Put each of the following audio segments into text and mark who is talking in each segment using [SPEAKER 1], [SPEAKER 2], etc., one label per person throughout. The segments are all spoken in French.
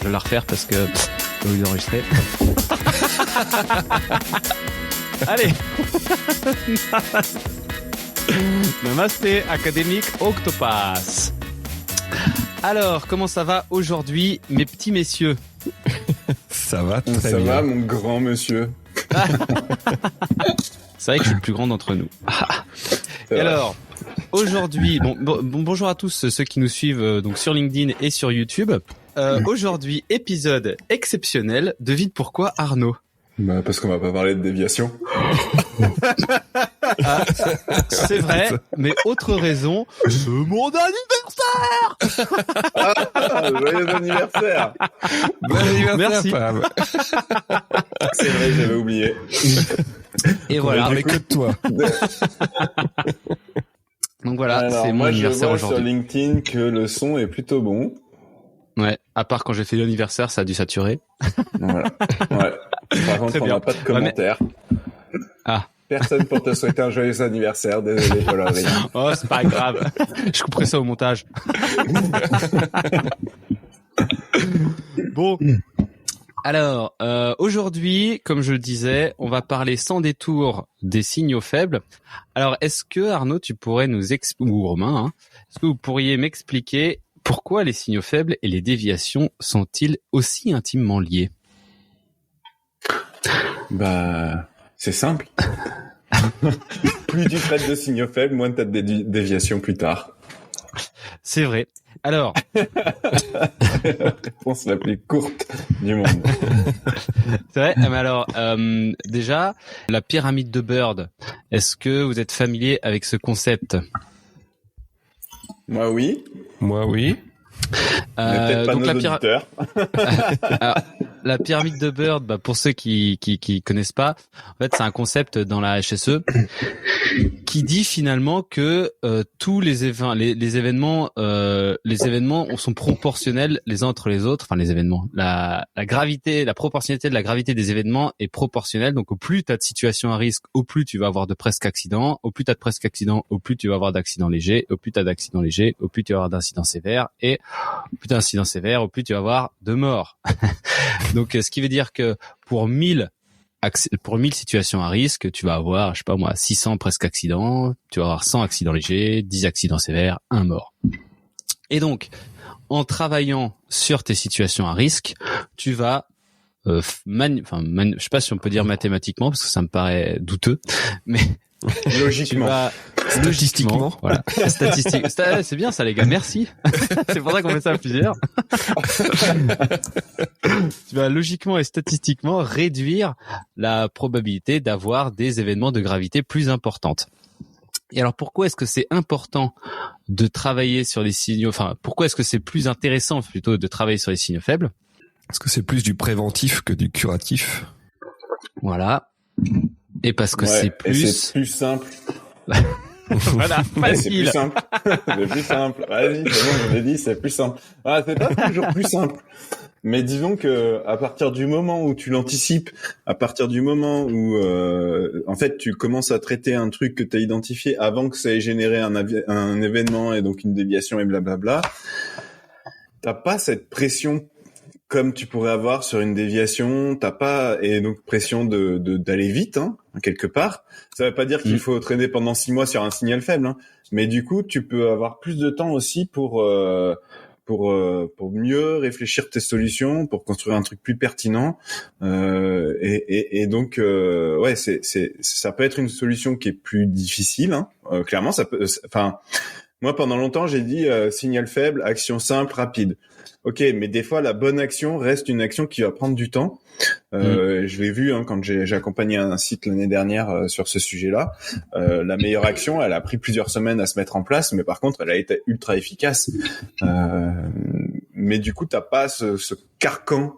[SPEAKER 1] Je vais la refaire parce que je vais vous enregistrer. Allez. Namasté, académique Octopass. Alors, comment ça va aujourd'hui, mes petits messieurs?
[SPEAKER 2] Ça va très bien.
[SPEAKER 3] Ça va, mon grand monsieur.
[SPEAKER 1] C'est vrai que je suis le plus grand d'entre nous. Et alors, aujourd'hui, bonjour à tous ceux qui nous suivent donc sur LinkedIn et sur YouTube. Aujourd'hui, épisode exceptionnel. Devine pourquoi, Arnaud?
[SPEAKER 3] Bah, parce qu'on va pas parler de déviation.
[SPEAKER 1] Ah, c'est vrai, mais autre raison, c'est mon anniversaire.
[SPEAKER 3] Joyeux anniversaire.
[SPEAKER 2] Bon anniversaire,
[SPEAKER 1] Merci.
[SPEAKER 2] Pam.
[SPEAKER 3] C'est vrai, j'avais oublié.
[SPEAKER 1] Et voilà.
[SPEAKER 2] On est que de toi.
[SPEAKER 1] Donc voilà,
[SPEAKER 3] Alors,
[SPEAKER 1] c'est mon
[SPEAKER 3] moi,
[SPEAKER 1] anniversaire
[SPEAKER 3] je vois sur
[SPEAKER 1] aujourd'hui.
[SPEAKER 3] LinkedIn que le son est plutôt bon.
[SPEAKER 1] Ouais, à part quand j'ai fait l'anniversaire, ça a dû saturer.
[SPEAKER 3] Voilà. Ouais. Par contre,
[SPEAKER 1] Très
[SPEAKER 3] on
[SPEAKER 1] bien.
[SPEAKER 3] n'a pas de commentaires.
[SPEAKER 1] Ah.
[SPEAKER 3] Personne pour te souhaiter un joyeux anniversaire. Désolé, Paul Avril.
[SPEAKER 1] Oh, c'est pas grave. Je couperai ça au montage. Bon. Alors, aujourd'hui, comme je le disais, on va parler sans détour des signaux faibles. Alors, est-ce que, Arnaud, tu pourrais nous ou Romain, hein, est-ce que vous pourriez m'expliquer pourquoi les signaux faibles et les déviations sont-ils aussi intimement liés?
[SPEAKER 3] Bah, c'est simple. Plus tu traites de signaux faibles, moins t'as de déviations plus tard.
[SPEAKER 1] C'est vrai. Alors,
[SPEAKER 3] La réponse la plus courte du monde.
[SPEAKER 1] c'est vrai. Mais alors, déjà, la pyramide de Bird. Est-ce que vous êtes familier avec ce concept?
[SPEAKER 3] Moi, oui.
[SPEAKER 2] Moi, oui.
[SPEAKER 3] Mais peut-être pas
[SPEAKER 1] donc
[SPEAKER 3] nos auditeurs.
[SPEAKER 1] Alors, la pyramide de Bird, bah, pour ceux qui connaissent pas, en fait, c'est un concept dans la HSE qui dit finalement que tous les événements sont proportionnels les uns entre les autres. Enfin, les événements, la gravité, la proportionnalité de la gravité des événements est proportionnelle. Donc, au plus t'as de situations à risque, au plus tu vas avoir de presque accidents. Au plus t'as de presque accidents, au plus tu vas avoir d'accidents légers. Au plus t'as d'accidents légers, au plus tu vas avoir d'incidents sévères. Et au plus t'as d'incidents sévères, au plus tu vas avoir de morts. Donc, ce qui veut dire que pour 1000 situations à risque, tu vas avoir, je sais pas moi, 600 presque accidents, tu vas avoir 100 accidents légers, 10 accidents sévères, 1 mort. Et donc, en travaillant sur tes situations à risque, tu vas, je sais pas si on peut dire mathématiquement, parce que ça me paraît douteux, mais
[SPEAKER 3] Logiquement.
[SPEAKER 1] tu vas
[SPEAKER 2] Statistiquement.
[SPEAKER 1] voilà, statistique. C'est bien ça, les gars. Merci. C'est pour ça qu'on fait ça à plusieurs. Tu vas logiquement et statistiquement réduire la probabilité d'avoir des événements de gravité plus importantes. Et alors, pourquoi est-ce que c'est important de travailler sur les signaux, enfin, pourquoi est-ce que c'est plus intéressant plutôt de travailler sur les signaux faibles?
[SPEAKER 2] Parce que c'est plus du préventif que du curatif.
[SPEAKER 1] Voilà. Et parce que c'est
[SPEAKER 3] Et
[SPEAKER 1] plus...
[SPEAKER 3] c'est plus simple.
[SPEAKER 1] Voilà,
[SPEAKER 3] Ouais, c'est plus
[SPEAKER 1] facile.
[SPEAKER 3] simple. C'est plus simple. Vas-y, c'est bon, je l'ai dit, c'est plus simple. Ah, c'est pas toujours plus simple. Mais disons que à partir du moment où tu l'anticipes, à partir du moment où en fait tu commences à traiter un truc que tu as identifié avant que ça ait généré un événement et donc une déviation et blablabla, t'as pas cette pression comme tu pourrais avoir sur une déviation, t'as pas, et donc pression d'aller vite, hein, quelque part. Ça veut pas dire qu'il faut traîner pendant 6 mois sur un signal faible, hein, mais du coup, tu peux avoir plus de temps aussi pour mieux réfléchir tes solutions, pour construire un truc plus pertinent, et donc, ouais, ça peut être une solution qui est plus difficile, hein. Clairement, ça peut, enfin, moi, pendant longtemps, j'ai dit signal faible, action simple, rapide. Ok, mais des fois, la bonne action reste une action qui va prendre du temps. Je l'ai vu quand j'ai accompagné un site l'année dernière sur ce sujet-là. La meilleure action, elle a pris plusieurs semaines à se mettre en place, mais par contre, elle a été ultra efficace. Mais du coup, t'as pas ce carcan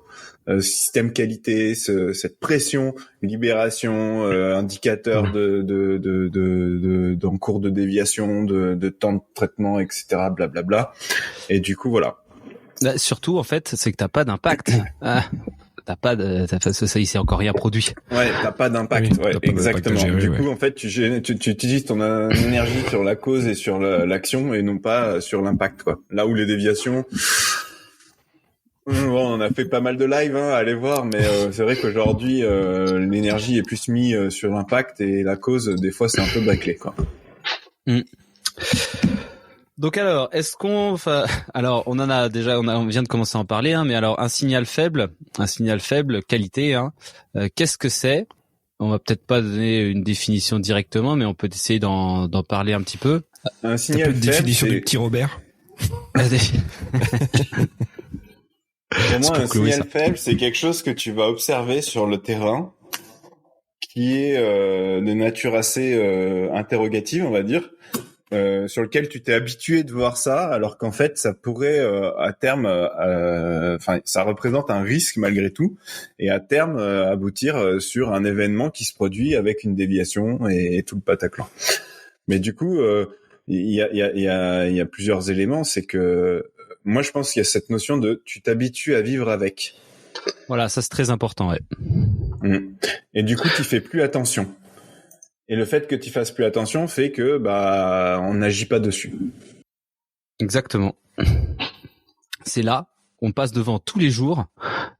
[SPEAKER 3] système qualité, cette pression, libération, indicateur d'en cours de déviation, de temps de traitement, etc., blablabla. Et du coup, voilà.
[SPEAKER 1] Là, surtout, en fait, c'est que t'as pas d'impact. Ça, il s'est encore rien produit.
[SPEAKER 3] Ouais, t'as pas d'impact.
[SPEAKER 2] Oui,
[SPEAKER 3] ouais,
[SPEAKER 2] t'as pas
[SPEAKER 3] exactement.
[SPEAKER 2] d'impact à gérer,
[SPEAKER 3] Du coup, en fait, tu utilises ton énergie sur la cause et sur l'action et non pas sur l'impact, quoi. Là où les déviations, Bon, on a fait pas mal de live, hein, allez voir, mais c'est vrai qu'aujourd'hui, l'énergie est plus mise sur l'impact et la cause, des fois, c'est un peu bâclé, quoi.
[SPEAKER 1] Donc alors, alors on en a déjà, on vient de commencer à en parler, hein, mais alors un signal faible, qualité, hein, qu'est-ce que c'est? On va peut-être pas donner une définition directement, mais on peut essayer d'en parler un petit peu.
[SPEAKER 3] Un signal
[SPEAKER 2] faible, définition du petit Robert.
[SPEAKER 3] Pour moi, un signal faible, c'est quelque chose que tu vas observer sur le terrain, qui est de nature assez interrogative, on va dire, sur lequel tu t'es habitué de voir ça, alors qu'en fait, ça pourrait à terme, ça représente un risque malgré tout, et à terme aboutir sur un événement qui se produit avec une déviation et tout le pataclan. Mais du coup, il y a plusieurs éléments, c'est que moi, je pense qu'il y a cette notion de tu t'habitues à vivre avec.
[SPEAKER 1] Voilà, ça c'est très important, ouais.
[SPEAKER 3] Et du coup, tu fais plus attention. Et le fait que tu fasses plus attention fait que on n'agit pas dessus.
[SPEAKER 1] Exactement. C'est là, on passe devant tous les jours,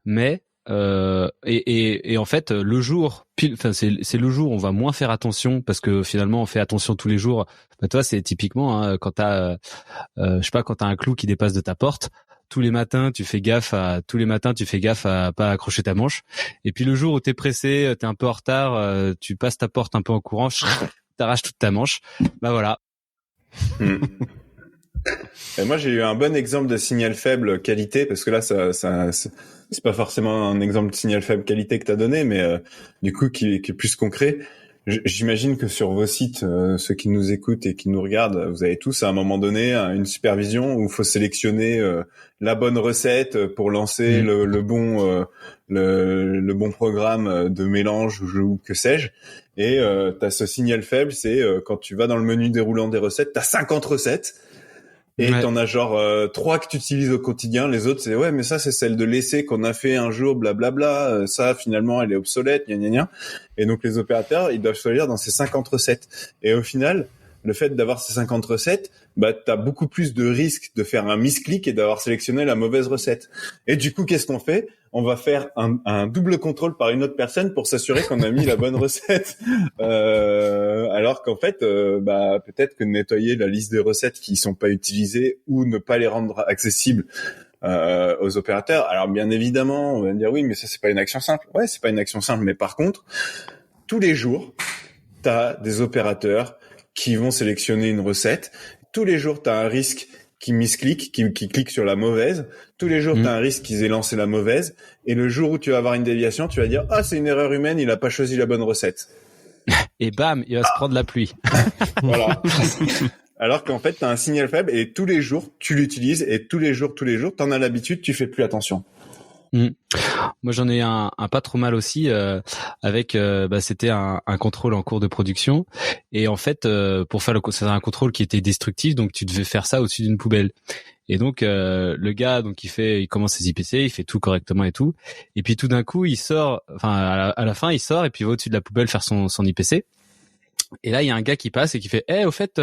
[SPEAKER 1] mais et en fait le jour c'est le jour où on va moins faire attention parce que finalement on fait attention tous les jours. Toi c'est typiquement quand t'as quand t'as un clou qui dépasse de ta porte, tous les matins tu fais gaffe à pas accrocher ta manche, et puis le jour où t'es pressé, t'es un peu en retard, tu passes ta porte un peu en courant, t'arraches toute ta manche. Voilà.
[SPEAKER 3] Et moi, j'ai eu un bon exemple de signal faible qualité, parce que là, c'est pas forcément un exemple de signal faible qualité que t'as donné, mais du coup, qui est plus concret. J'imagine que sur vos sites, ceux qui nous écoutent et qui nous regardent, vous avez tous à un moment donné une supervision où il faut sélectionner la bonne recette pour lancer le bon programme de mélange ou que sais-je. Et t'as ce signal faible, c'est quand tu vas dans le menu déroulant des recettes, t'as 50 recettes. Et t'en as genre 3 que tu utilises au quotidien, les autres c'est mais ça c'est celle de l'essai qu'on a fait un jour, blablabla, ça finalement elle est obsolète, gna gna gna. Et donc les opérateurs, ils doivent choisir dans ces 50 recettes. Et au final, le fait d'avoir ces 50 recettes, t'as beaucoup plus de risques de faire un misclick et d'avoir sélectionné la mauvaise recette. Et du coup, qu'est-ce qu'on fait? On va faire un double contrôle par une autre personne pour s'assurer qu'on a mis la bonne recette. Alors qu'en fait, peut-être que nettoyer la liste des recettes qui sont pas utilisées ou ne pas les rendre accessibles aux opérateurs. Alors bien évidemment, on va me dire oui, mais ça c'est pas une action simple. Ouais, c'est pas une action simple, mais par contre, tous les jours, t'as des opérateurs qui vont sélectionner une recette. Tous les jours, t'as un risque qui misclique, qui clique sur la mauvaise. Tous les jours, t'as un risque qu'ils aient lancé la mauvaise. Et le jour où tu vas avoir une déviation, tu vas dire c'est une erreur humaine, il a pas choisi la bonne recette.
[SPEAKER 1] Et bam, il va se prendre la pluie.
[SPEAKER 3] Voilà. Alors qu'en fait, t'as un signal faible et tous les jours, tu l'utilises et tous les jours, t'en as l'habitude, tu fais plus attention.
[SPEAKER 1] Moi j'en ai un pas trop mal aussi avec c'était un contrôle en cours de production, et en fait pour faire c'était un contrôle qui était destructif, donc tu devais faire ça au-dessus d'une poubelle. Et donc le gars il commence ses IPC, il fait tout correctement et tout, et puis tout d'un coup il sort, à la fin il sort et puis il va au-dessus de la poubelle faire son IPC. Et là, il y a un gars qui passe et qui fait, au fait,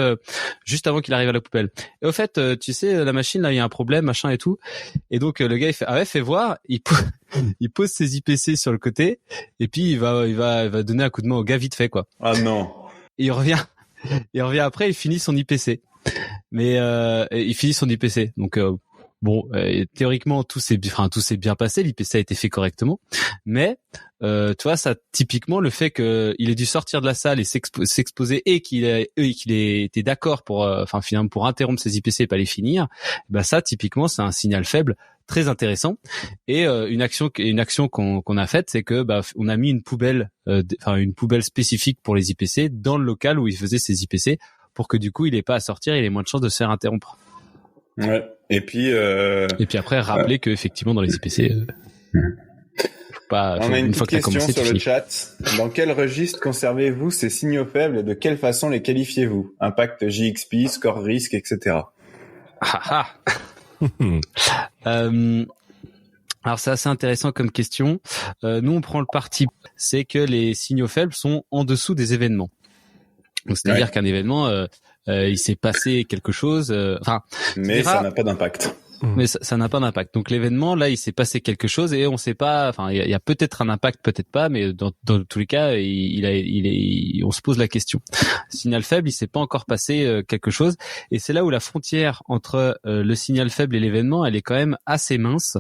[SPEAKER 1] juste avant qu'il arrive à la poubelle. Et au fait, tu sais, la machine, là, il y a un problème, machin et tout. Et donc, le gars, il fait, fais voir. Il pose ses IPC sur le côté. Et puis, il va donner un coup de main au gars vite fait, quoi.
[SPEAKER 3] Ah non.
[SPEAKER 1] Et il revient après, il finit son IPC. Mais, il finit son IPC. Donc, théoriquement tout s'est bien passé, l'IPC a été fait correctement, mais tu vois, ça typiquement le fait que il ait dû sortir de la salle et s'exposer et qu'il ait été d'accord pour finalement pour interrompre ses IPC et pas les finir, ça typiquement c'est un signal faible très intéressant. Et une action qu'on a faite, c'est que on a mis une poubelle spécifique pour les IPC dans le local où il faisait ses IPC, pour que du coup il ait pas à sortir, il ait moins de chances de se faire interrompre.
[SPEAKER 3] Ouais. Et puis
[SPEAKER 1] après rappeler que effectivement dans les IPC
[SPEAKER 3] on a une petite question sur le chat. Dans quel registre conservez-vous ces signaux faibles et de quelle façon les qualifiez-vous? Impact JXP, score risque, etc.
[SPEAKER 1] Alors c'est assez intéressant comme question. Nous on prend le parti, c'est que les signaux faibles sont en dessous des événements. Donc c'est-à-dire qu'un événement il s'est passé quelque chose,
[SPEAKER 3] mais ça n'a pas d'impact.
[SPEAKER 1] mais ça n'a pas d'impact. Donc l'événement, là, il s'est passé quelque chose et on sait pas. Enfin, il y a peut-être un impact, peut-être pas, mais dans tous les cas, on se pose la question. Signal faible, il s'est pas encore passé quelque chose, et c'est là où la frontière entre le signal faible et l'événement, elle est quand même assez mince.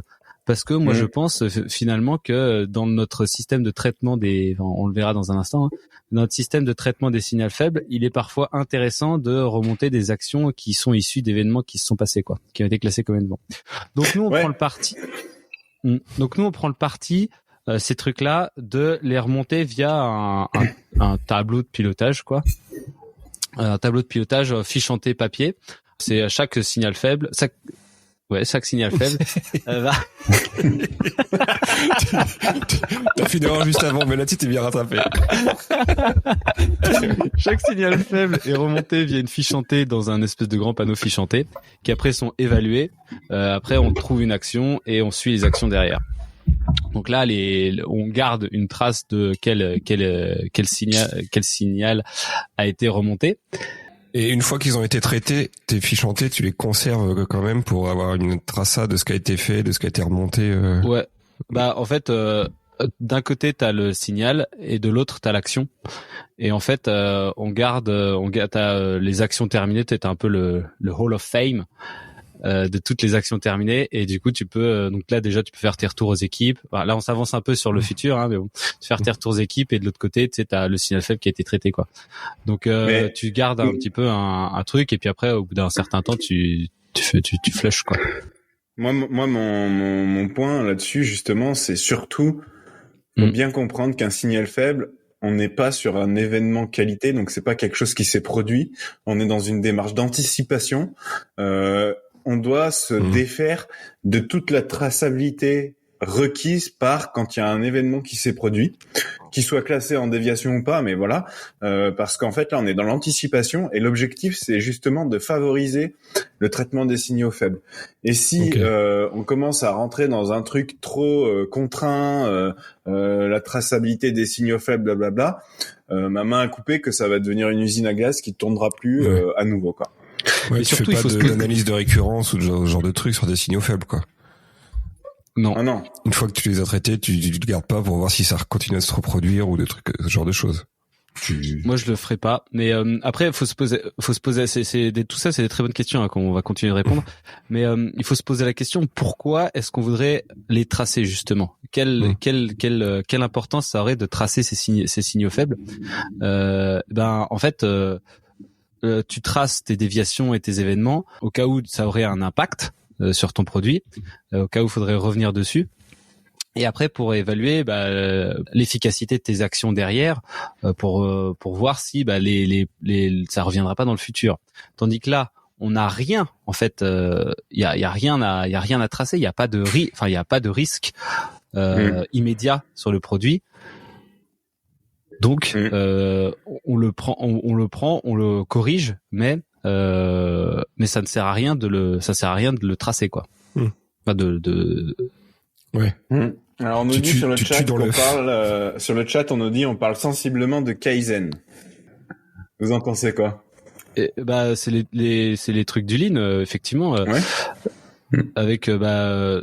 [SPEAKER 1] Parce que moi, je pense finalement que dans notre système de traitement on le verra dans un instant, hein, notre système de traitement des signaux faibles, il est parfois intéressant de remonter des actions qui sont issues d'événements qui se sont passés, qui ont été classés comme événements. Donc nous, on prend le parti. Ces trucs-là, de les remonter via un tableau de pilotage, un tableau de pilotage ficheanté papier. C'est chaque signal faible. Chaque signal faible va.
[SPEAKER 2] T'as fait une erreur juste avant, mais là tu t'es bien rattrapé.
[SPEAKER 1] Chaque signal faible est remonté via une fichantée dans un espèce de grand panneau ficheanté, qui après sont évalués. Après, on trouve une action et on suit les actions derrière. Donc là, on garde une trace de quel signal a été remonté.
[SPEAKER 2] Et une fois qu'ils ont été traités, tes ficheantés, tu les conserves quand même pour avoir une traçade de ce qui a été fait, de ce qui a été remonté.
[SPEAKER 1] Ouais. Bah en fait, d'un côté t'as le signal et de l'autre t'as l'action. Et en fait, on garde t'as les actions terminées. T'as un peu le Hall of Fame de toutes les actions terminées, et du coup tu peux donc là déjà tu peux faire tes retours aux équipes. Enfin, là on s'avance un peu sur le futur, hein, mais bon, tu faire tes retours aux équipes, et de l'autre côté tu sais t'as le signal faible qui a été traité, donc tu gardes un petit peu un truc, et puis après au bout d'un certain temps tu flushes,
[SPEAKER 3] Moi mon point là-dessus justement, c'est surtout faut bien comprendre qu'un signal faible, on n'est pas sur un événement qualité, donc c'est pas quelque chose qui s'est produit. On est dans une démarche d'anticipation. On doit se défaire de toute la traçabilité requise par quand il y a un événement qui s'est produit, qu'il soit classé en déviation ou pas, mais voilà, parce qu'en fait là on est dans l'anticipation, et l'objectif c'est justement de favoriser le traitement des signaux faibles. Et si on commence à rentrer dans un truc trop contraint, la traçabilité des signaux faibles, blablabla, ma main a coupé que ça va devenir une usine à gaz qui tournera plus à nouveau,
[SPEAKER 2] Ouais, tu surtout, fais pas d'analyse de récurrence ou genre de trucs sur des signaux faibles,
[SPEAKER 1] Non.
[SPEAKER 3] Ah non.
[SPEAKER 2] Une fois que tu les as traités, tu le gardes pas pour voir si ça continue à se reproduire ou des trucs, ce genre de choses.
[SPEAKER 1] Moi, je le ferai pas. Mais après, faut se poser. Tout ça, c'est des très bonnes questions qu'on va continuer de répondre. Mais il faut se poser la question, pourquoi est-ce qu'on voudrait les tracer justement ? Quelle importance ça aurait de tracer ces signaux faibles ? En fait. Tu traces tes déviations et tes événements au cas où ça aurait un impact sur ton produit, au cas où il faudrait revenir dessus. Et après, pour évaluer l'efficacité de tes actions derrière, pour voir si ça reviendra pas dans le futur. Tandis que là, on n'a rien, en fait, y a rien à tracer, il y a pas de risque immédiat sur le produit. Donc, on le prend, on le corrige, mais ça ne sert à rien de le tracer, Enfin,
[SPEAKER 2] Ouais.
[SPEAKER 3] Alors on nous dit sur le chat on nous dit on parle sensiblement de Kaizen. Vous en pensez quoi ?
[SPEAKER 1] C'est les trucs du Lean, effectivement. Avec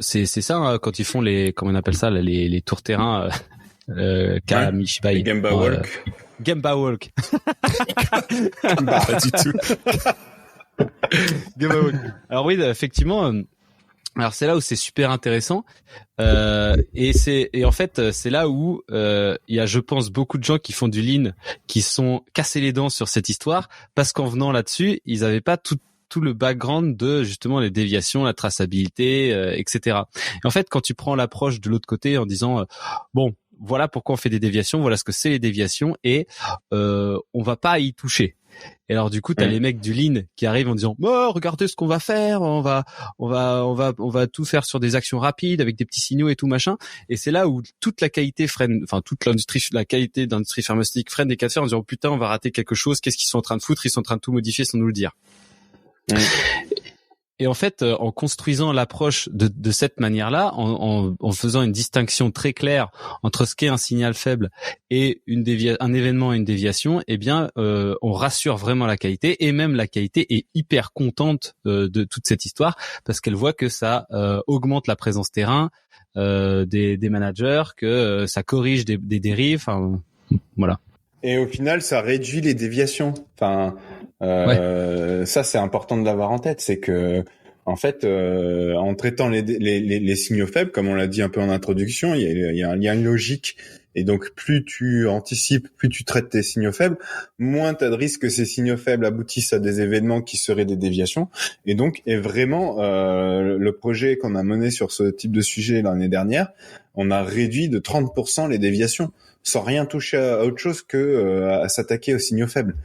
[SPEAKER 1] c'est ça, quand ils font comment on appelle ça là, les tours terrain. Kamishibai.
[SPEAKER 3] Gemba Walk.
[SPEAKER 1] Gemba Walk.
[SPEAKER 2] Pas du tout.
[SPEAKER 1] Gemba Walk. Alors oui, effectivement. Alors c'est là où c'est super intéressant. Et en fait, c'est là où il y a, je pense, beaucoup de gens qui font du Lean, qui sont cassés les dents sur cette histoire, parce qu'en venant là-dessus, ils n'avaient pas tout le background de justement les déviations, la traçabilité, etc. Et en fait, quand tu prends l'approche de l'autre côté en disant voilà pourquoi on fait des déviations, voilà ce que c'est les déviations, et on va pas y toucher. Et alors du coup, t'as les mecs du Lean qui arrivent en disant regardez ce qu'on va faire, on va tout faire sur des actions rapides avec des petits signaux et tout machin. Et c'est là où toute la qualité freine, enfin toute la qualité d'industrie pharmaceutique freine des cas de fer en disant putain, on va rater quelque chose, qu'est-ce qu'ils sont en train de foutre, ils sont en train de tout modifier sans nous le dire. en fait, en construisant l'approche de cette manière-là, en faisant une distinction très claire entre ce qu'est un signal faible et un événement et une déviation, eh bien, on rassure vraiment la qualité, et même la qualité est hyper contente de toute cette histoire parce qu'elle voit que ça augmente la présence terrain des managers, que ça corrige des dérives. Enfin, voilà.
[SPEAKER 3] Et au final, ça réduit les déviations. Enfin, ça c'est important de l'avoir en tête, c'est que en fait, en traitant les signaux faibles, comme on l'a dit un peu en introduction, il y a un lien logique. Et donc, plus tu anticipes, plus tu traites tes signaux faibles, moins tu as de risque que ces signaux faibles aboutissent à des événements qui seraient des déviations. Et donc, est vraiment le projet qu'on a mené sur ce type de sujet l'année dernière, on a réduit de 30% les déviations, sans rien toucher à autre chose que à s'attaquer aux signaux faibles.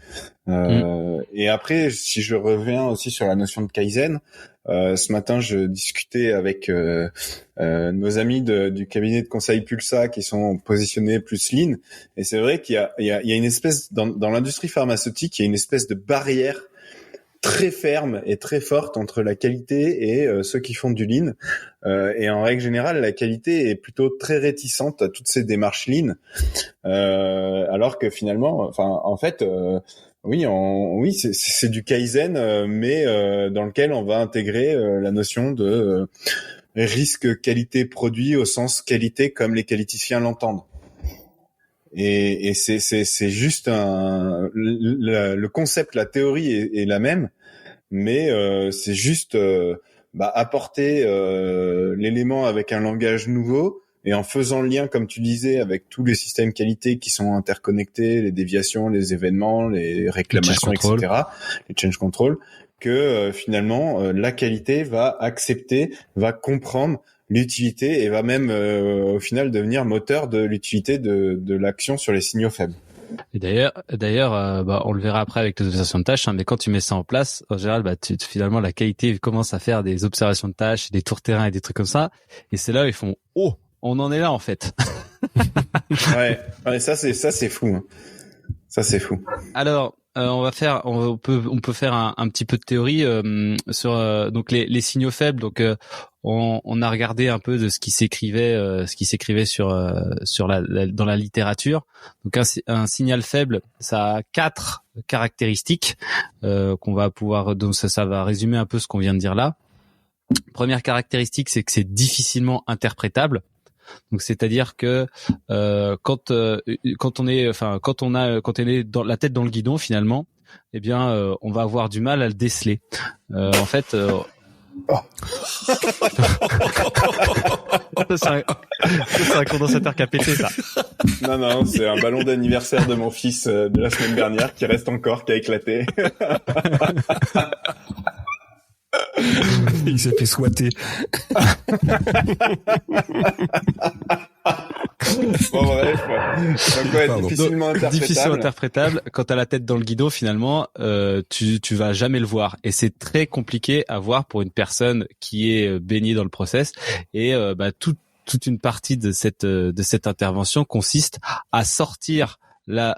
[SPEAKER 3] Et après, si je reviens aussi sur la notion de Kaizen, ce matin, je discutais avec nos amis du cabinet de conseil Pulsa qui sont positionnés plus lean. Et c'est vrai qu'il y a une espèce, dans l'industrie pharmaceutique, il y a une espèce de barrière très ferme et très forte entre la qualité et ceux qui font du lean. Et en règle générale, la qualité est plutôt très réticente à toutes ces démarches lean. Alors que finalement, en fait, oui, c'est du Kaizen, mais dans lequel on va intégrer la notion de risque qualité produit au sens qualité comme les qualiticiens l'entendent. Et c'est juste le concept, la théorie est la même, mais c'est juste apporter l'élément avec un langage nouveau et en faisant le lien, comme tu disais, avec tous les systèmes qualité qui sont interconnectés, les déviations, les événements, les réclamations, etc., les change control, que finalement la qualité va accepter, va comprendre l'utilité et va même au final devenir moteur de l'utilité de l'action sur les signaux faibles.
[SPEAKER 1] Et d'ailleurs, on le verra après avec les observations de tâches, mais quand tu mets ça en place, en général, finalement, la qualité commence à faire des observations de tâches, des tours terrain et des trucs comme ça. Et c'est là où ils font, oh, on en est là, en fait.
[SPEAKER 3] ouais, ça c'est fou. Hein. Ça, c'est fou.
[SPEAKER 1] Alors, on peut faire un petit peu de théorie sur donc les signaux faibles. Donc, on a regardé un peu de ce qui s'écrivait dans la littérature. Donc, un signal faible, ça a 4 caractéristiques qu'on va pouvoir. Donc, ça va résumer un peu ce qu'on vient de dire là. Première caractéristique, c'est que c'est difficilement interprétable. Donc c'est-à-dire que quand on est dans la tête dans le guidon finalement, eh bien on va avoir du mal à le déceler. En fait c'est un condensateur qui a pété ça.
[SPEAKER 3] Non, c'est un ballon d'anniversaire de mon fils de la semaine dernière qui reste encore, qui a éclaté.
[SPEAKER 2] Il s'est fait squatter.
[SPEAKER 3] Bon, bref. Donc, ouais, difficilement
[SPEAKER 1] interprétable. Quand t'as la tête dans le guidon, finalement, tu vas jamais le voir. Et c'est très compliqué à voir pour une personne qui est baignée dans le process. Et, toute une partie de cette intervention consiste à sortir la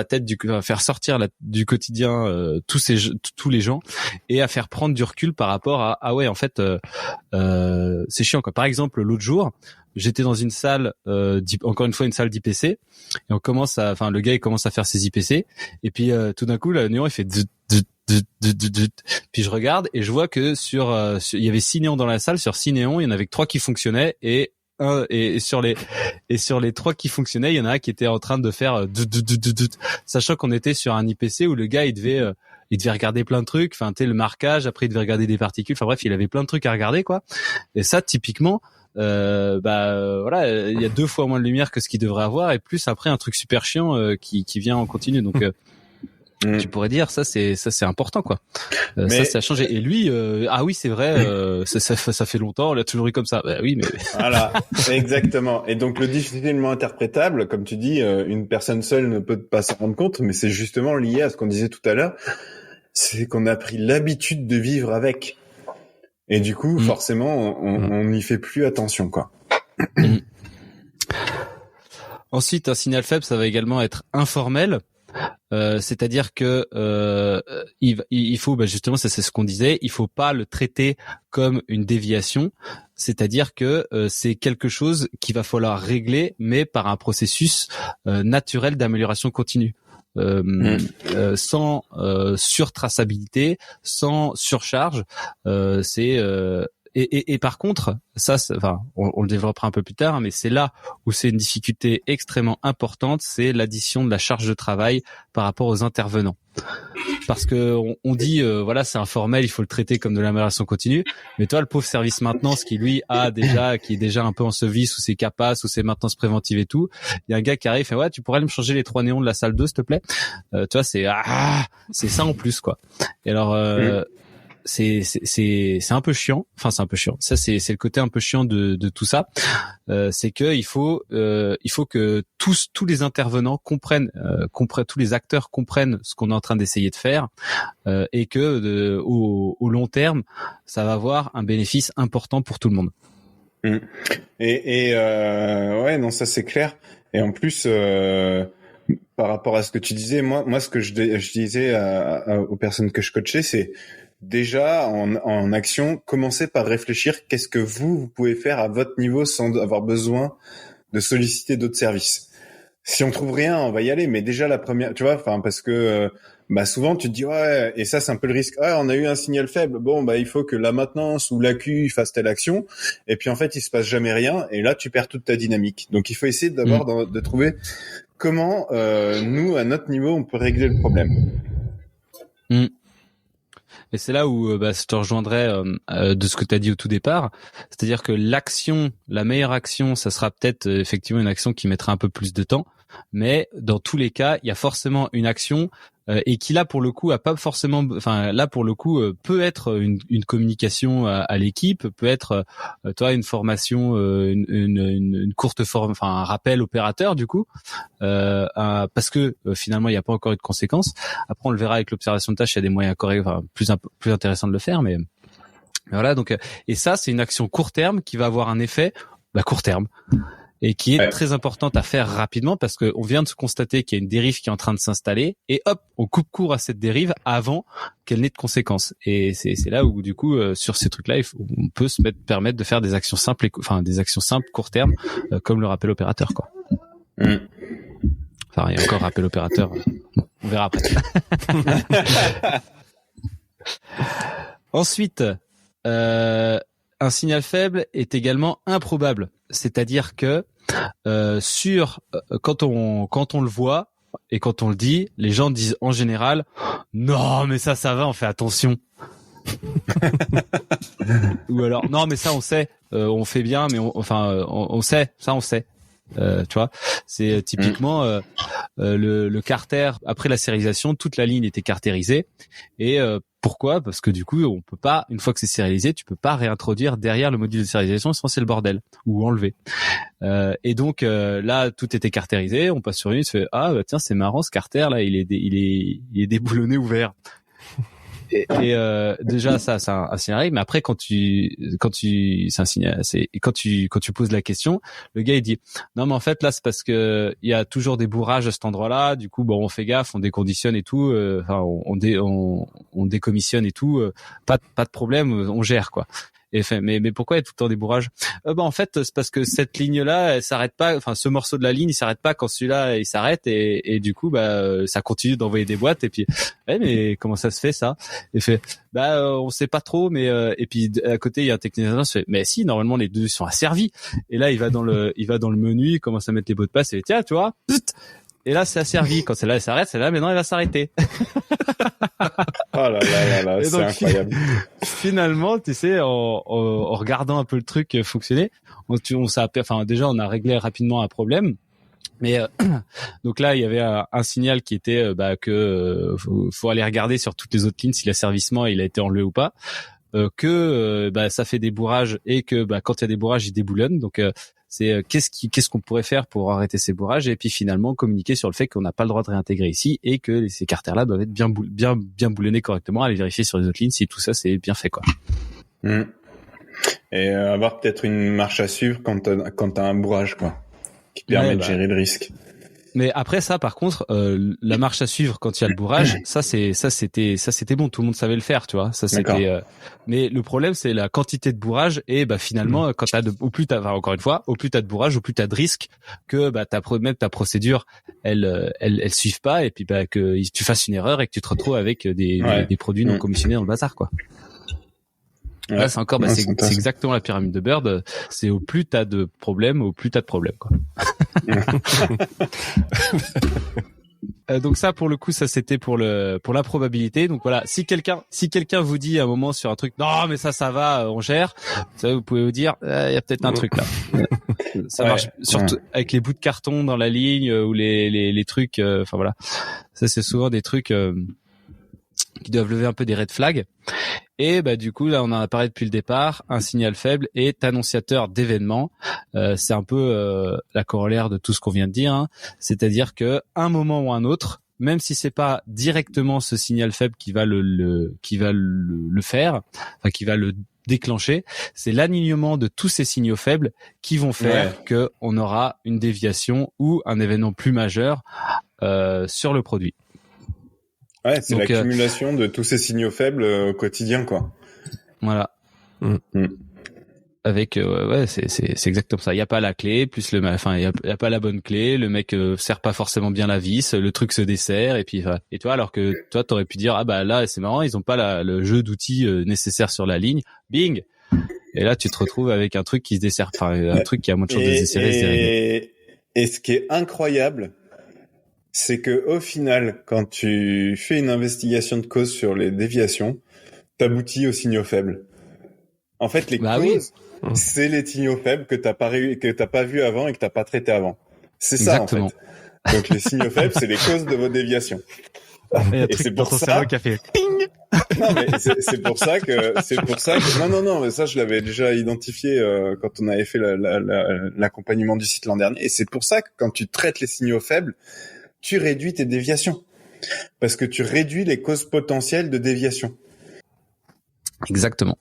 [SPEAKER 1] tête faire sortir du quotidien tous les gens et à faire prendre du recul par rapport à ouais en fait c'est chiant quoi. Par exemple l'autre jour j'étais dans une salle encore une fois une salle d'IPC et le gars il commence à faire ses IPC et puis tout d'un coup le néon il fait puis je regarde et je vois que il y avait 6 néons dans la salle. Sur 6 néons il y en avait que 3 qui fonctionnaient et sur les 3 qui fonctionnaient, il y en a un qui était en train de faire sachant qu'on était sur un IPC où le gars il devait regarder plein de trucs, enfin tu sais le marquage, après il devait regarder des particules, enfin bref, il avait plein de trucs à regarder quoi. Et ça typiquement voilà, il y a 2 fois moins de lumière que ce qu'il devrait avoir et plus après un truc super chiant qui vient en continu. Donc tu pourrais dire ça c'est important quoi. Mais ça a changé et lui ah oui c'est vrai ça fait longtemps on l'a toujours eu comme ça. Bah oui mais
[SPEAKER 3] voilà exactement. Et donc le difficilement interprétable comme tu dis une personne seule ne peut pas s'en rendre compte, mais c'est justement lié à ce qu'on disait tout à l'heure, c'est qu'on a pris l'habitude de vivre avec et du coup forcément on n'y fait plus attention quoi.
[SPEAKER 1] Ensuite un signal faible ça va également être informel. C'est-à-dire que il faut, justement, ça c'est ce qu'on disait, il faut pas le traiter comme une déviation, c'est-à-dire que c'est quelque chose qu'il va falloir régler, mais par un processus naturel d'amélioration continue. Sans surtraçabilité, sans surcharge, et par contre, ça, enfin, on le développera un peu plus tard, mais c'est là où c'est une difficulté extrêmement importante, c'est l'addition de la charge de travail par rapport aux intervenants. Parce que on dit, voilà, c'est informel, il faut le traiter comme de l'amélioration continue. Mais toi, le pauvre service maintenance qui lui qui est déjà un peu enseveli sous ses CAPA, sous ses maintenances préventives et tout, il y a un gars qui arrive et fait, ouais, tu pourrais aller me changer les 3 néons de la salle 2, s'il te plaît. Tu vois, c'est ça en plus, quoi. Et alors, c'est un peu chiant. Enfin, c'est un peu chiant. Ça, c'est le côté un peu chiant de tout ça. C'est que il faut que tous les intervenants comprennent, tous les acteurs comprennent ce qu'on est en train d'essayer de faire, et que au long terme, ça va avoir un bénéfice important pour tout le monde.
[SPEAKER 3] Ouais, non, ça c'est clair. Et en plus, par rapport à ce que tu disais, moi, ce que je disais aux personnes que je coachais, c'est déjà en action, commencez par réfléchir qu'est-ce que vous pouvez faire à votre niveau sans avoir besoin de solliciter d'autres services. Si on trouve rien, on va y aller, mais déjà la première, tu vois, enfin parce que souvent tu te dis ouais, et ça c'est un peu le risque. Ah, on a eu un signal faible. Bon, il faut que la maintenance ou l'AQ fasse telle action, et puis en fait il se passe jamais rien, et là tu perds toute ta dynamique. Donc il faut essayer d'abord de trouver comment nous à notre niveau on peut régler le problème.
[SPEAKER 1] Et c'est là où je te rejoindrais de ce que tu as dit au tout départ, c'est-à-dire que la meilleure action, ça sera peut-être effectivement une action qui mettra un peu plus de temps, mais dans tous les cas, il y a forcément une action et qui là pour le coup a pas forcément, enfin là pour le coup peut être une communication à l'équipe, peut être une formation, une courte forme, enfin un rappel opérateur du coup, parce que finalement il n'y a pas encore eu de conséquences. Après on le verra avec l'observation de tâches, il y a des moyens plus intéressants de le faire, mais voilà. Donc et ça c'est une action court terme qui va avoir un effet court terme. Et qui est très importante à faire rapidement parce que on vient de se constater qu'il y a une dérive qui est en train de s'installer et hop, on coupe court à cette dérive avant qu'elle n'ait de conséquences. Et c'est là où du coup sur ces trucs-là, on peut permettre de faire des actions simples, court terme, comme le rappel opérateur, quoi. Enfin, il y a encore rappel opérateur. On verra après. Ensuite, un signal faible est également improbable. C'est-à-dire que quand on le voit et quand on le dit, les gens disent en général non mais ça va, on fait attention. Ou alors non mais ça on sait, on fait bien mais on sait, ça on sait. Tu vois, c'est typiquement le carter après la sérialisation, toute la ligne était carterisée et pourquoi ? Parce que du coup, on peut pas, une fois que c'est sérialisé, tu peux pas réintroduire derrière le module de sérialisation, sinon c'est le bordel ou enlever. Et donc là, tout était carterisé. On passe sur une, se fait tiens, c'est marrant ce carter là, il est déboulonné ouvert. Et déjà ça c'est un signal, mais après quand tu c'est un signal, quand tu poses la question, le gars il dit non mais en fait là c'est parce que il y a toujours des bourrages à cet endroit-là, du coup on fait gaffe, on déconditionne et tout, on décommissionne et tout, pas de problème, on gère quoi. Et fait, mais pourquoi il y a tout le temps des bourrages ? En fait, c'est parce que cette ligne-là, elle s'arrête pas. Enfin, ce morceau de la ligne, il s'arrête pas quand celui-là, il s'arrête et du coup, ça continue d'envoyer des boîtes. Et puis, mais comment ça se fait ça ? Et fait, on sait pas trop. Mais et puis à côté, il y a un technicien qui fait, mais si, normalement les deux sont asservis. Et là, il va dans le menu, il commence à mettre les mots de passe et tiens, tu vois. Et là, c'est asservi. Quand celle-là elle s'arrête, celle-là, maintenant, elle va s'arrêter.
[SPEAKER 3] Oh là là là, c'est incroyable.
[SPEAKER 1] Finalement, tu sais, en regardant un peu le truc fonctionner, déjà, on a réglé rapidement un problème. Mais donc là, il y avait un signal qui était que faut aller regarder sur toutes les autres lignes si l'asservissement il a été enlevé ou pas. Ça fait des bourrages et que quand il y a des bourrages, ils déboulonnent. Donc c'est qu'est-ce qu'on pourrait faire pour arrêter ces bourrages et puis finalement communiquer sur le fait qu'on n'a pas le droit de réintégrer ici et que ces carters-là doivent être bien boulonnés correctement, aller vérifier sur les autres lignes si tout ça c'est bien fait quoi.
[SPEAKER 3] Et avoir peut-être une marche à suivre quand t'as un bourrage quoi, qui permet de gérer le risque.
[SPEAKER 1] Mais après ça, par contre, la marche à suivre quand il y a le bourrage, c'était bon, tout le monde savait le faire, tu vois. Ça c'était. Mais le problème, c'est la quantité de bourrage et finalement, quand au plus t'as de bourrage, au plus t'as de risques que même ta procédure, elle suive pas et puis que tu fasses une erreur et que tu te retrouves avec des produits non commissionnés dans le bazar, quoi. Ouais. Là, c'est encore, c'est exactement la pyramide de Bird. C'est au plus t'as de problèmes, au plus t'as de problèmes, quoi. Donc ça, pour le coup, ça c'était pour la probabilité. Donc voilà, si quelqu'un vous dit à un moment sur un truc, non mais ça va, on gère, ça vous pouvez vous dire, il y a peut-être un truc là. Ça marche surtout avec les bouts de carton dans la ligne ou les trucs. Enfin voilà, ça c'est souvent des trucs qui doivent lever un peu des red flags. Et du coup là on en a parlé depuis le départ, un signal faible est annonciateur d'événements. C'est un peu la corollaire de tout ce qu'on vient de dire, hein. C'est-à-dire que un moment ou un autre, même si c'est pas directement ce signal faible qui va le faire, enfin qui va le déclencher, c'est l'alignement de tous ces signaux faibles qui vont faire que on aura une déviation ou un événement plus majeur sur le produit.
[SPEAKER 3] Ouais, c'est l'accumulation de tous ces signaux faibles au quotidien, quoi.
[SPEAKER 1] Voilà. Avec c'est exactement ça. Il y a pas la clé, plus il y a pas la bonne clé, le mec serre pas forcément bien la vis, le truc se dessert et puis et toi alors que toi t'aurais pu dire là c'est marrant, ils ont pas le jeu d'outils nécessaire sur la ligne. Bing. Et là tu te retrouves avec un truc qui se dessert, un truc qui a moins de chances de se desserrer.
[SPEAKER 3] Et ce qui est incroyable, c'est que au final, quand tu fais une investigation de cause sur les déviations, t'aboutis aux signaux faibles. En fait, les causes, c'est les signaux faibles que t'as pas vu avant et que t'as pas traité avant. C'est ça, exactement. En fait. Donc les signaux faibles, c'est les causes de vos déviations.
[SPEAKER 1] Et c'est pour ça qui a fait ping.
[SPEAKER 3] Non, mais c'est pour ça que non, mais ça je l'avais déjà identifié quand on avait fait l'accompagnement du site l'an dernier. Et c'est pour ça que quand tu traites les signaux faibles, tu réduis tes déviations. Parce que tu réduis les causes potentielles de déviation.
[SPEAKER 1] Exactement.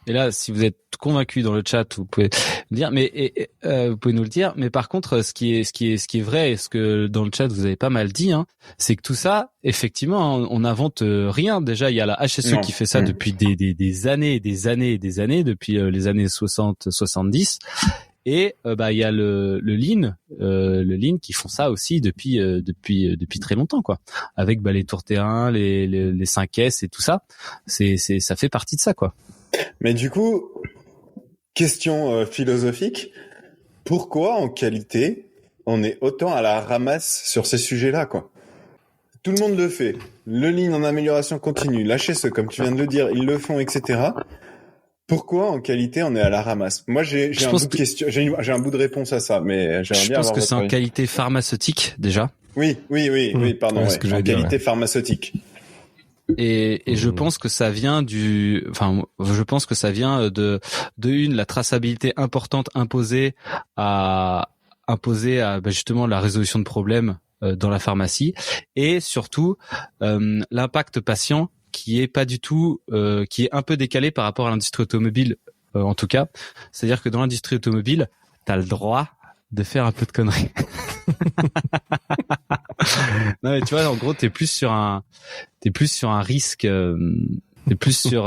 [SPEAKER 1] Et là, si vous êtes convaincu dans le chat, vous pouvez me dire, vous pouvez nous le dire. Mais par contre, ce qui est vrai et ce que dans le chat vous avez pas mal dit, hein, c'est que tout ça, effectivement, on n'invente rien. Déjà, il y a la HSE qui fait ça depuis des années et des années et des années, depuis les années 60, 70. Et il y a le Lean qui font ça aussi depuis très longtemps, quoi. Avec les tours terrain, les 5S et tout ça, ça fait partie de ça, quoi.
[SPEAKER 3] Mais du coup, question philosophique, pourquoi en qualité on est autant à la ramasse sur ces sujets-là, quoi? Tout le monde le fait. Le Lean en amélioration continue, l'HSE, comme tu viens de le dire, ils le font, etc. Pourquoi en qualité on est à la ramasse? Moi j'ai un bout de question, j'ai un bout de réponse à ça, mais j'aimerais bien avoir votre avis.
[SPEAKER 1] Je pense que c'est en qualité pharmaceutique déjà.
[SPEAKER 3] Oui, pardon, en qualité pharmaceutique.
[SPEAKER 1] Et je pense que ça vient de la traçabilité importante imposée à justement la résolution de problèmes dans la pharmacie, et surtout l'impact patient qui est pas du tout, qui est un peu décalé par rapport à l'industrie automobile, en tout cas. C'est-à-dire que dans l'industrie automobile, t'as le droit de faire un peu de conneries. Non mais tu vois, en gros, t'es plus sur un risque, t'es plus sur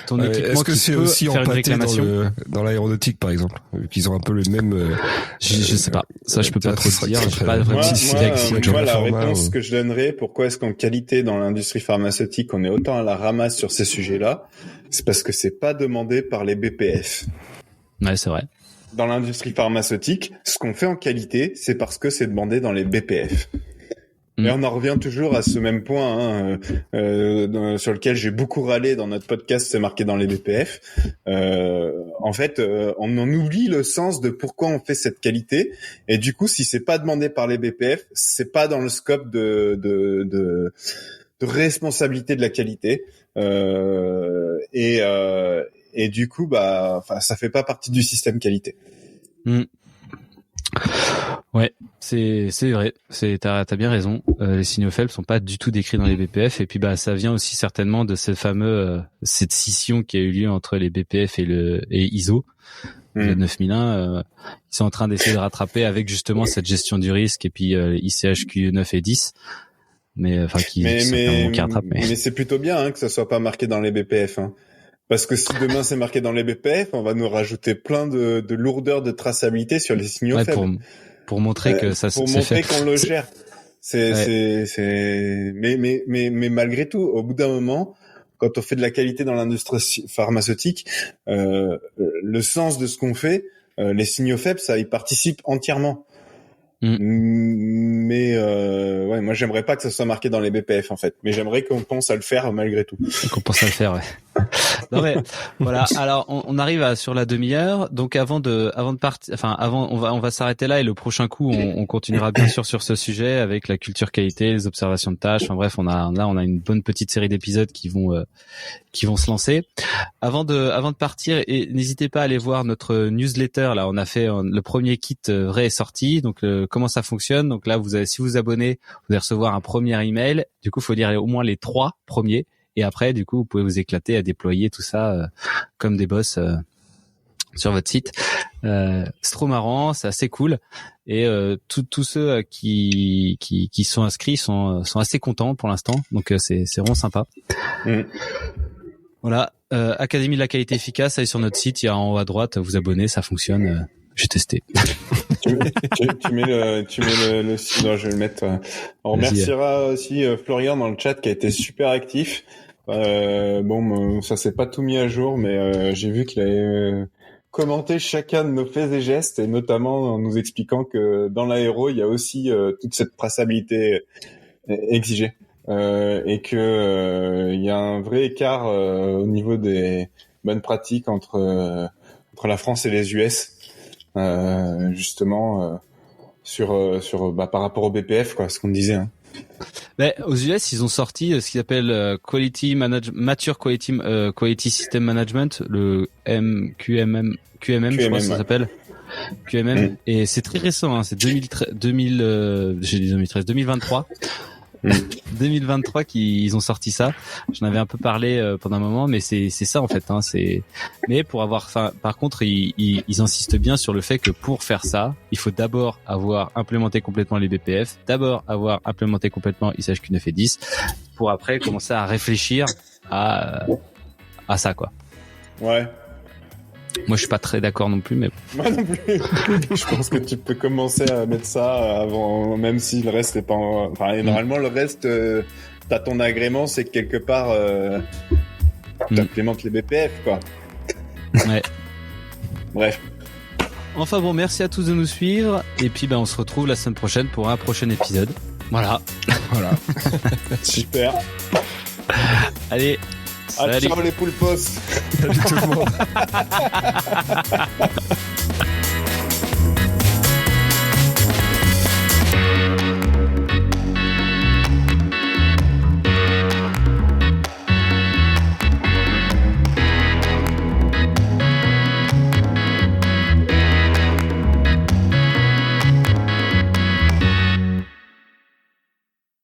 [SPEAKER 1] ton équipement.
[SPEAKER 2] Est-ce que
[SPEAKER 1] qui
[SPEAKER 2] c'est
[SPEAKER 1] peut
[SPEAKER 2] aussi
[SPEAKER 1] faire une
[SPEAKER 2] empathé
[SPEAKER 1] réclamation
[SPEAKER 2] dans l'aéronautique, par exemple, qu'ils ont un peu le même.
[SPEAKER 1] Je sais pas. Ça, je peux pas trop te dire. J'ai pas vraiment.
[SPEAKER 3] Moi, la réponse que je donnerais, pourquoi est-ce qu'en qualité dans l'industrie pharmaceutique, on est autant à la ramasse sur ces sujets-là, c'est parce que c'est pas demandé par les BPF.
[SPEAKER 1] Ouais, c'est vrai.
[SPEAKER 3] Dans l'industrie pharmaceutique, ce qu'on fait en qualité, c'est parce que c'est demandé dans les BPF. Et on en revient toujours à ce même point sur lequel j'ai beaucoup râlé dans notre podcast, c'est marqué dans les BPF. En fait, on en oublie le sens de pourquoi on fait cette qualité. Et du coup, si c'est pas demandé par les BPF, c'est pas dans le scope de responsabilité de la qualité. Et du coup, ça fait pas partie du système qualité.
[SPEAKER 1] Ouais, c'est vrai. T'as bien raison. Les signaux faibles sont pas du tout décrits dans les BPF, et puis ça vient aussi certainement de cette scission qui a eu lieu entre les BPF et ISO. ISO 9001, ils sont en train d'essayer de rattraper avec justement cette gestion du risque et puis ICHQ 9 et 10. Mais enfin qui rattrape.
[SPEAKER 3] Mais c'est plutôt bien hein, que ça soit pas marqué dans les BPF. Hein. Parce que si demain c'est marqué dans les BPF, on va nous rajouter plein de lourdeur de traçabilité sur les signaux faibles.
[SPEAKER 1] Pour montrer que ça
[SPEAKER 3] pour montrer qu'on le gère. Mais malgré tout, au bout d'un moment, quand on fait de la qualité dans l'industrie pharmaceutique, le sens de ce qu'on fait, les signaux faibles, ça y participe entièrement. Mais ouais, moi j'aimerais pas que ça soit marqué dans les BPF en fait, mais j'aimerais qu'on pense à le faire malgré tout.
[SPEAKER 1] Qu'on pense à le faire, ouais. Non mais voilà. Alors on arrive sur la demi-heure, donc avant de partir, on va s'arrêter là et le prochain coup on continuera bien sûr sur ce sujet avec la culture qualité, les observations de tâches. Enfin bref, on a une bonne petite série d'épisodes qui vont se lancer. Avant de partir, et n'hésitez pas à aller voir notre newsletter. Là, on a fait le premier kit vrai est sorti. Donc comment ça fonctionne. Donc là, si vous vous abonnez, vous allez recevoir un premier email. Du coup, il faut lire au moins les 3 premiers. Et après, du coup, vous pouvez vous éclater à déployer tout ça comme des boss sur votre site. C'est trop marrant, c'est assez cool. Et tous ceux qui sont inscrits sont assez contents pour l'instant. Donc c'est vraiment sympa. Voilà, Académie de la qualité efficace, allez sur notre site, il y a en haut à droite, vous abonnez, ça fonctionne. J'ai testé.
[SPEAKER 3] tu mets le site, non, je vais le mettre. On remerciera aussi Florian dans le chat qui a été super actif. Ça s'est pas tout mis à jour, mais j'ai vu qu'il avait commenté chacun de nos faits et gestes, et notamment en nous expliquant que dans l'aéro, il y a aussi toute cette traçabilité exigée. Et que il y a un vrai écart au niveau des bonnes pratiques entre la France et les US, justement par rapport au BPF, quoi, ce qu'on disait. Hein.
[SPEAKER 1] Mais aux US, ils ont sorti ce qu'ils appellent Mature Quality System Management, le QMM, je crois que ça s'appelle. QMM, et c'est très récent, hein, c'est 2023. 2023 qu'ils ont sorti ça. J'en avais un peu parlé pendant un moment, mais c'est ça en fait. Hein, mais pour avoir, par contre, ils insistent bien sur le fait que pour faire ça, il faut d'abord avoir implémenté complètement les BPF, d'abord avoir implémenté complètement ICHQ 9 et 10, pour après commencer à réfléchir à ça quoi.
[SPEAKER 3] Ouais.
[SPEAKER 1] Moi, je suis pas très d'accord non plus, mais
[SPEAKER 3] moi non plus. Je pense que tu peux commencer à mettre ça avant, même si le reste est pas. Normalement, le reste, t'as ton agrément, c'est que quelque part, t'implémentes les BPF, quoi.
[SPEAKER 1] Ouais.
[SPEAKER 3] Bref.
[SPEAKER 1] Enfin bon, merci à tous de nous suivre, et puis on se retrouve la semaine prochaine pour un prochain épisode. Voilà.
[SPEAKER 3] Super.
[SPEAKER 1] Allez. Salut.
[SPEAKER 3] Ciao les poulpos.
[SPEAKER 2] Salut tout le monde.